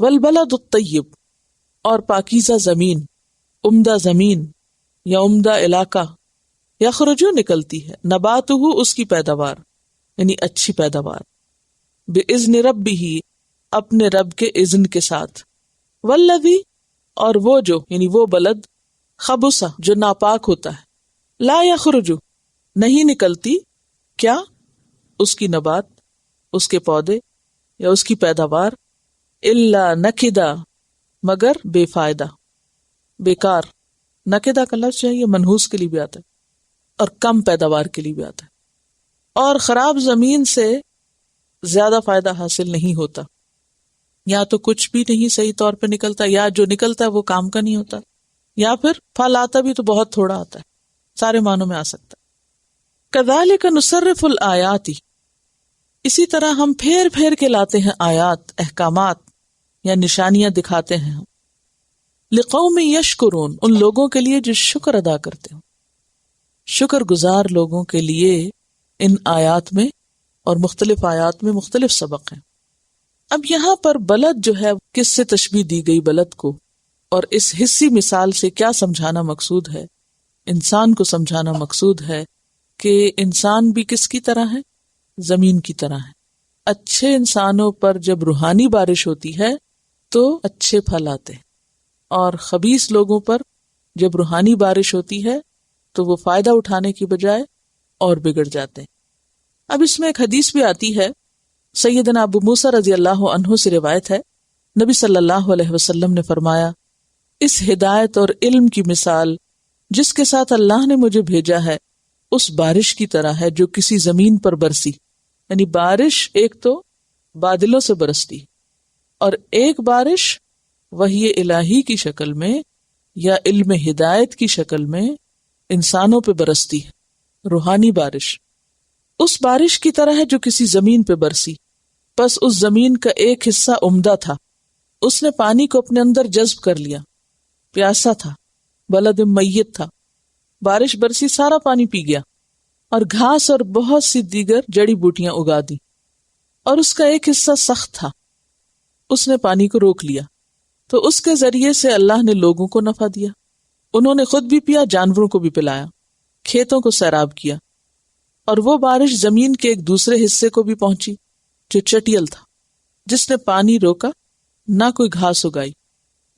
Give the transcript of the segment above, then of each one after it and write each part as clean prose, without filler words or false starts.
والبلد الطیب، اور پاکیزہ زمین، عمدہ زمین یا عمدہ علاقہ، یخرجو نکلتی ہے، نباتہ اس کی پیداوار، یعنی اچھی پیداوار، بِإِذْنِ رَبِّهِ اپنے رب کے اذن کے ساتھ، والذی اور وہ جو یعنی وہ بلد، خبثہ جو ناپاک ہوتا ہے، لا یخرج نہیں نکلتی، کیا اس کی نبات، اس کے پودے یا اس کی پیداوار، الا نکدا مگر بے فائدہ، بیکار۔ نکدا کا لفظ جو ہے یہ منحوس کے لیے بھی آتا ہے اور کم پیداوار کے لیے بھی آتا ہے، اور خراب زمین سے زیادہ فائدہ حاصل نہیں ہوتا، یا تو کچھ بھی نہیں صحیح طور پہ نکلتا، یا جو نکلتا ہے وہ کام کا نہیں ہوتا، یا پھر پھل آتا بھی تو بہت تھوڑا آتا ہے، سارے معنوں میں آ سکتا ہے۔ کذالک نصرف الآیات، اسی طرح ہم پھیر پھیر کے لاتے ہیں آیات، احکامات یا نشانیاں دکھاتے ہیں ہم، لقوم یشکرون ان لوگوں کے لیے جو شکر ادا کرتے ہیں، شکر گزار لوگوں کے لیے ان آیات میں اور مختلف آیات میں مختلف سبق ہیں۔ اب یہاں پر بلد جو ہے کس سے تشبیہ دی گئی بلد کو، اور اس حصی مثال سے کیا سمجھانا مقصود ہے؟ انسان کو سمجھانا مقصود ہے کہ انسان بھی کس کی طرح ہے؟ زمین کی طرح ہے۔ اچھے انسانوں پر جب روحانی بارش ہوتی ہے تو اچھے پھل آتے ہیں، اور خبیث لوگوں پر جب روحانی بارش ہوتی ہے تو وہ فائدہ اٹھانے کی بجائے اور بگڑ جاتے ہیں۔ اب اس میں ایک حدیث بھی آتی ہے، سیدنا ابو موسیٰ رضی اللہ عنہ سے روایت ہے، نبی صلی اللہ علیہ وسلم نے فرمایا، اس ہدایت اور علم کی مثال جس کے ساتھ اللہ نے مجھے بھیجا ہے اس بارش کی طرح ہے جو کسی زمین پر برسی، یعنی بارش ایک تو بادلوں سے برستی، اور ایک بارش وحی الہی کی شکل میں یا علم ہدایت کی شکل میں انسانوں پہ برستی ہے، روحانی بارش، اس بارش کی طرح ہے جو کسی زمین پہ برسی، پس اس زمین کا ایک حصہ عمدہ تھا، اس نے پانی کو اپنے اندر جذب کر لیا، پیاسا تھا، بلد میت تھا، بارش برسی سارا پانی پی گیا، اور گھاس اور بہت سی دیگر جڑی بوٹیاں اگا دی، اور اس کا ایک حصہ سخت تھا، اس نے پانی کو روک لیا، تو اس کے ذریعے سے اللہ نے لوگوں کو نفع دیا، انہوں نے خود بھی پیا، جانوروں کو بھی پلایا، کھیتوں کو سیراب کیا، اور وہ بارش زمین کے ایک دوسرے حصے کو بھی پہنچی جو چٹیل تھا، جس نے پانی روکا، نہ کوئی گھاس اگائی،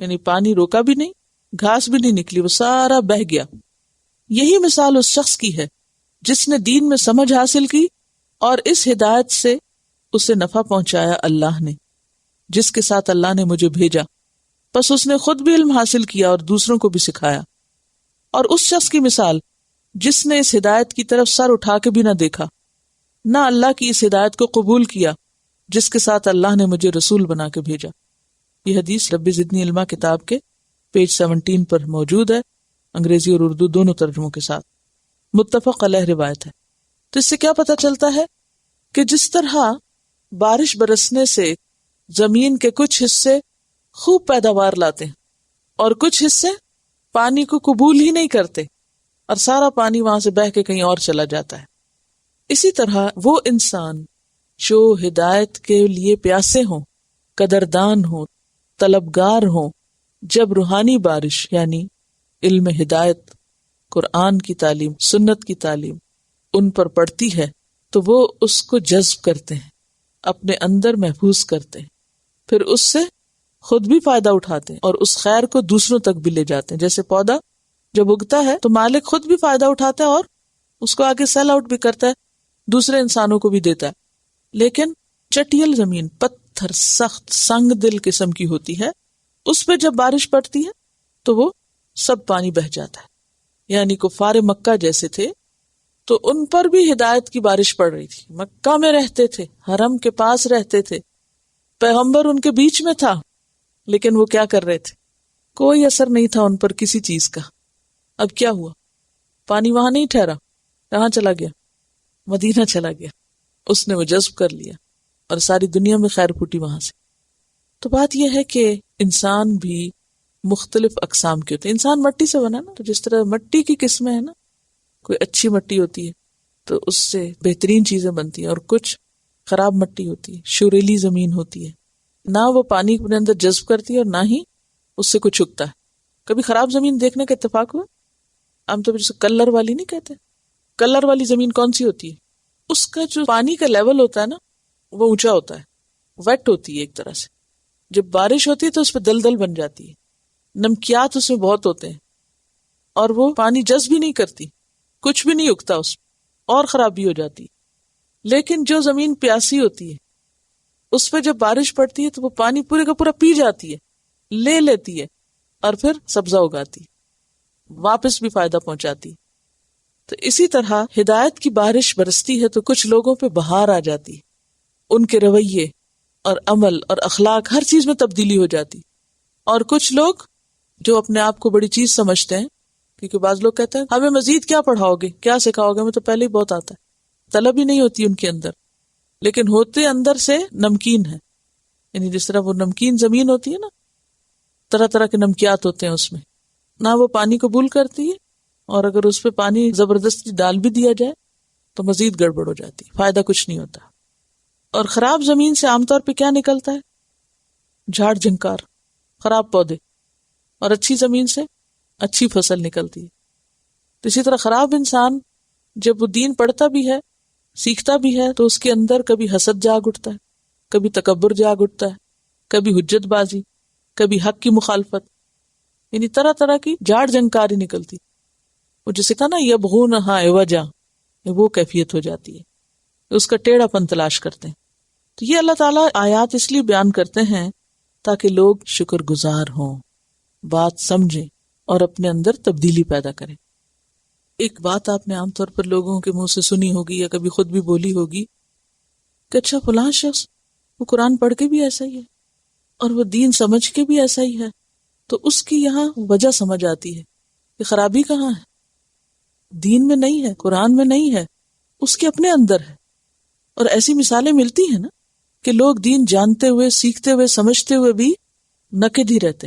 یعنی پانی روکا بھی نہیں، گھاس بھی نہیں نکلی، وہ سارا بہہ گیا۔ یہی مثال اس شخص کی ہے جس نے دین میں سمجھ حاصل کی اور اس ہدایت سے اسے نفع پہنچایا اللہ نے، جس کے ساتھ اللہ نے مجھے بھیجا، پس اس نے خود بھی علم حاصل کیا اور دوسروں کو بھی سکھایا۔ اور اس شخص کی مثال جس نے اس ہدایت کی طرف سر اٹھا کے بھی نہ دیکھا، نہ اللہ کی اس ہدایت کو قبول کیا جس کے ساتھ اللہ نے مجھے رسول بنا کے بھیجا۔ یہ حدیث رب زدنی علما کتاب کے پیج 17 پر موجود ہے، انگریزی اور اردو دونوں ترجموں کے ساتھ، متفق علیہ روایت ہے۔ تو اس سے کیا پتہ چلتا ہے کہ جس طرح بارش برسنے سے زمین کے کچھ حصے خوب پیداوار لاتے ہیں اور کچھ حصے پانی کو قبول ہی نہیں کرتے اور سارا پانی وہاں سے بہہ کے کہیں اور چلا جاتا ہے، اسی طرح وہ انسان جو ہدایت کے لیے پیاسے ہوں، قدردان ہوں، طلبگار ہوں، جب روحانی بارش یعنی علم ہدایت، قرآن کی تعلیم، سنت کی تعلیم ان پر پڑتی ہے تو وہ اس کو جذب کرتے ہیں، اپنے اندر محفوظ کرتے ہیں، پھر اس سے خود بھی فائدہ اٹھاتے ہیں اور اس خیر کو دوسروں تک بھی لے جاتے ہیں۔ جیسے پودا جب اگتا ہے تو مالک خود بھی فائدہ اٹھاتا ہے اور اس کو آگے سیل آؤٹ بھی کرتا ہے، دوسرے انسانوں کو بھی دیتا ہے۔ لیکن چٹیل زمین، پتھر، سخت، سنگ دل قسم کی ہوتی ہے، اس پہ جب بارش پڑتی ہے تو وہ سب پانی بہہ جاتا ہے۔ یعنی کفار مکہ جیسے تھے تو ان پر بھی ہدایت کی بارش پڑ رہی تھی، مکہ میں رہتے تھے، حرم کے پاس رہتے تھے، پیغمبر ان کے بیچ میں تھا، لیکن وہ کیا کر رہے تھے؟ کوئی اثر نہیں تھا ان پر کسی چیز کا۔ اب کیا ہوا؟ پانی وہاں نہیں ٹھہرا، کہاں چلا گیا؟ مدینہ چلا گیا، اس نے وہ جذب کر لیا اور ساری دنیا میں خیر پھوٹی وہاں سے۔ تو بات یہ ہے کہ انسان بھی مختلف اقسام کے ہوتے ہیں۔ انسان مٹی سے بنا نا، تو جس طرح مٹی کی قسمیں ہیں نا، کوئی اچھی مٹی ہوتی ہے تو اس سے بہترین چیزیں بنتی ہیں، اور کچھ خراب مٹی ہوتی ہے، شوریلی زمین ہوتی ہے، نہ وہ پانی اپنے اندر جذب کرتی ہے اور نہ ہی اس سے کچھ اگتا ہے. کبھی خراب زمین دیکھنے کا اتفاق ہوا؟ عام طور پر جسے کلر والی نہیں کہتے. کلر والی زمین کون سی ہوتی ہے؟ اس کا جو پانی کا لیول ہوتا ہے نا وہ اونچا ہوتا ہے، ویٹ ہوتی ہے ایک طرح سے. جب بارش ہوتی ہے تو اس پہ دلدل بن جاتی ہے، نمکیات اس میں بہت ہوتے ہیں اور وہ پانی جذب بھی نہیں کرتی، کچھ بھی نہیں اگتا اس میں اور خرابی ہو جاتی. لیکن جو زمین پیاسی ہوتی ہے اس پہ جب بارش پڑتی ہے تو وہ پانی پورے کا پورا پی جاتی ہے، لے لیتی ہے اور پھر سبزہ اگاتی، واپس بھی فائدہ پہنچاتی. تو اسی طرح ہدایت کی بارش برستی ہے تو کچھ لوگوں پہ بہار آ جاتی، ان کے رویے اور عمل اور اخلاق ہر چیز میں تبدیلی ہو جاتی. اور کچھ لوگ جو اپنے آپ کو بڑی چیز سمجھتے ہیں، کیونکہ بعض لوگ کہتے ہیں ہمیں مزید کیا پڑھاؤ گے، کیا سکھاؤ گے، ہمیں تو پہلے ہی بہت آتا ہے. طلب ہی نہیں ہوتی ان کے اندر، لیکن ہوتے اندر سے نمکین ہے. یعنی جس طرح وہ نمکین زمین ہوتی ہے نا، طرح طرح کے نمکیات ہوتے ہیں اس میں، نہ وہ پانی قبول کرتی ہے اور اگر اس پہ پانی زبردستی ڈال بھی دیا جائے تو مزید گڑبڑ ہو جاتی، فائدہ کچھ نہیں ہوتا. اور خراب زمین سے عام طور پہ کیا نکلتا ہے؟ جھاڑ جھنکار، خراب پودے. اور اچھی زمین سے اچھی فصل نکلتی ہے. تو اسی طرح خراب انسان جب وہ دین پڑھتا بھی ہے، سیکھتا بھی ہے، تو اس کے اندر کبھی حسد جاگ اٹھتا ہے، کبھی تکبر جاگ اٹھتا ہے، کبھی حجت بازی، کبھی حق کی مخالفت، یعنی طرح طرح کی جھاڑ جھنکاری نکلتی. وہ جسے کہا نا یبغونہا عوجا، وہ کیفیت ہو جاتی ہے، اس کا ٹیڑھا پن تلاش کرتے ہیں. تو یہ اللہ تعالیٰ آیات اس لیے بیان کرتے ہیں تاکہ لوگ شکر گزار ہوں، بات سمجھیں اور اپنے اندر تبدیلی پیدا کریں. ایک بات آپ نے عام طور پر لوگوں کے منہ سے سنی ہوگی یا کبھی خود بھی بولی ہوگی کہ اچھا فلاں شخص وہ قرآن پڑھ کے بھی ایسا ہی ہے اور وہ دین سمجھ کے بھی ایسا ہی ہے، تو اس کی یہاں وجہ سمجھ آتی ہے کہ خرابی کہاں ہے. دین میں نہیں ہے، قرآن میں نہیں ہے، اس کے اپنے اندر ہے. اور ایسی مثالیں ملتی ہیں نا کہ لوگ دین جانتے ہوئے، سیکھتے ہوئے، سمجھتے ہوئے بھی نقد ہی رہتے ہیں.